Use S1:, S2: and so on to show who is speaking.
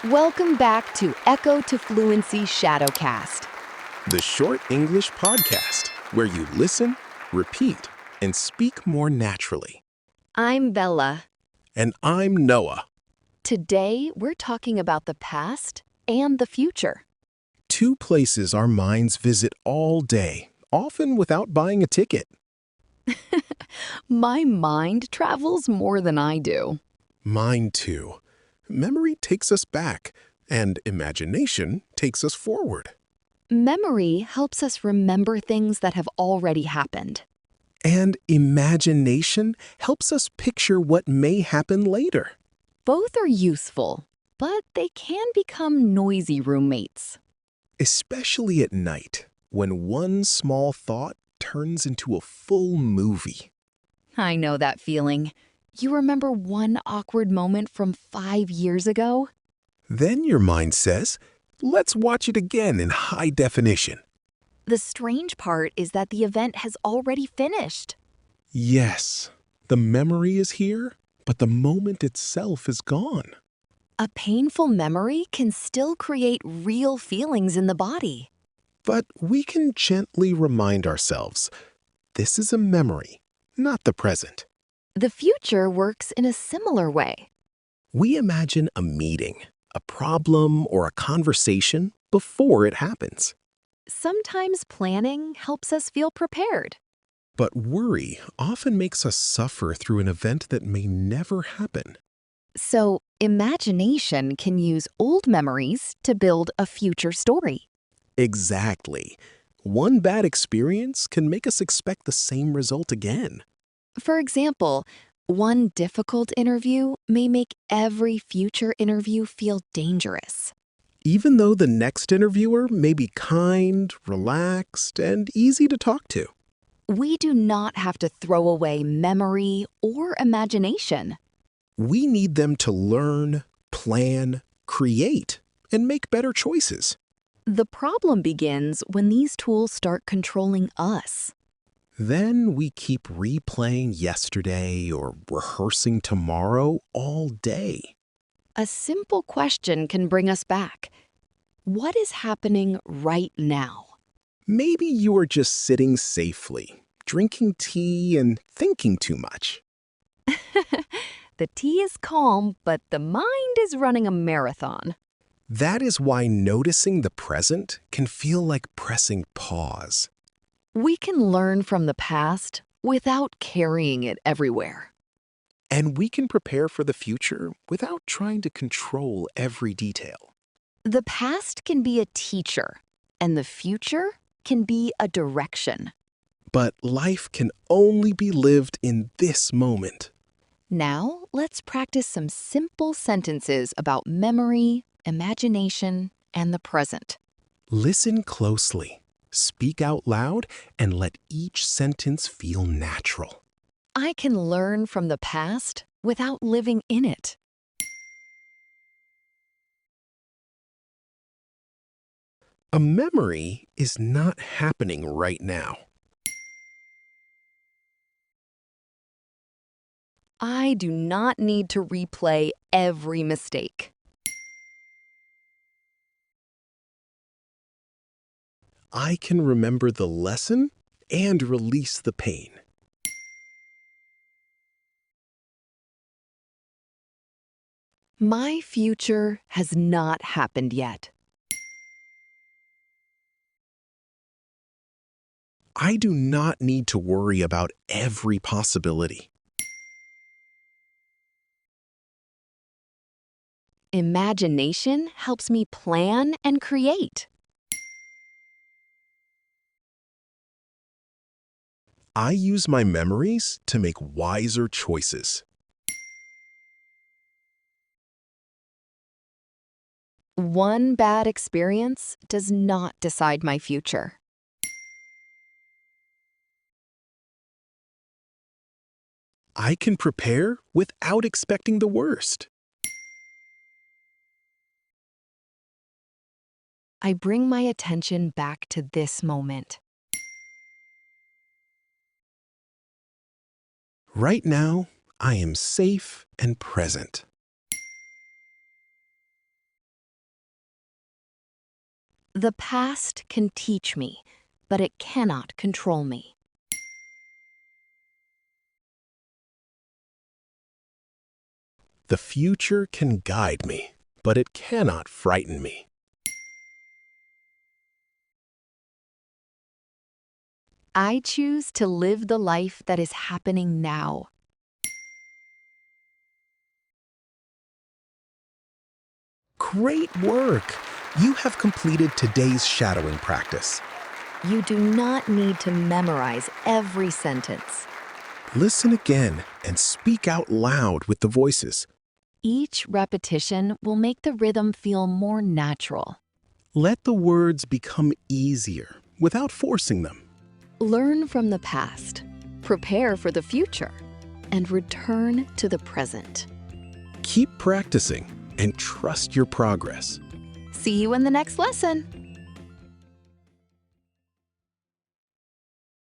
S1: Welcome back to Echo to Fluency Shadowcast.
S2: The short English podcast where you listen, repeat, and speak more naturally.
S1: I'm Bella.
S2: And I'm Noah.
S1: Today, we're talking about the past and the future.
S2: Two places our minds visit all day, often without buying a ticket.
S1: My mind travels more than I do.
S2: Mine too. Memory takes us back, and imagination takes us forward.
S1: Memory helps us remember things that have already happened.
S2: And imagination helps us picture what may happen later.
S1: Both are useful, but they can become noisy roommates.
S2: Especially at night, when one small thought turns into a full movie.
S1: I know that feeling. You remember one awkward moment from 5 years ago?
S2: Then your mind says, let's watch it again in high definition.
S1: The strange part is that the event has already finished.
S2: Yes, the memory is here, but the moment itself is gone.
S1: A painful memory can still create real feelings in the body.
S2: But we can gently remind ourselves, this is a memory, not the present.
S1: The future works in a similar way.
S2: We imagine a meeting, a problem, or a conversation before it happens.
S1: Sometimes planning helps us feel prepared.
S2: But worry often makes us suffer through an event that may never happen.
S1: So, imagination can use old memories to build a future story.
S2: Exactly. One bad experience can make us expect the same result again.
S1: For example, one difficult interview may make every future interview feel dangerous.
S2: Even though the next interviewer may be kind, relaxed, and easy to talk to.
S1: We do not have to throw away memory or imagination.
S2: We need them to learn, plan, create, and make better choices.
S1: The problem begins when these tools start controlling us.
S2: Then we keep replaying yesterday or rehearsing tomorrow all day.
S1: A simple question can bring us back. What is happening right now?
S2: Maybe you are just sitting safely, drinking tea and thinking too much.
S1: The tea is calm, but the mind is running a marathon.
S2: That is why noticing the present can feel like pressing pause.
S1: We can learn from the past without carrying it everywhere.
S2: And we can prepare for the future without trying to control every detail.
S1: The past can be a teacher, and the future can be a direction.
S2: But life can only be lived in this moment.
S1: Now, let's practice some simple sentences about memory, imagination, and the present.
S2: Listen closely, speak out loud, and let each sentence feel natural.
S1: I can learn from the past without living in it.
S2: A memory is not happening right now.
S1: I do not need to replay every mistake.
S2: I can remember the lesson and release the pain.
S1: My future has not happened yet.
S2: I do not need to worry about every possibility.
S1: Imagination helps me plan and create.
S2: I use my memories to make wiser choices.
S1: One bad experience does not decide my future.
S2: I can prepare without expecting the worst.
S1: I bring my attention back to this moment.
S2: Right now, I am safe and present.
S1: The past can teach me, but it cannot control me.
S2: The future can guide me, but it cannot frighten me.
S1: I choose to live the life that is happening now.
S2: Great work! You have completed today's shadowing practice.
S1: You do not need to memorize every sentence.
S2: Listen again and speak out loud with the voices.
S1: Each repetition will make the rhythm feel more natural.
S2: Let the words become easier without forcing them.
S1: Learn from the past, prepare for the future, and return to the present.
S2: Keep practicing and trust your progress.
S1: See you in the next lesson.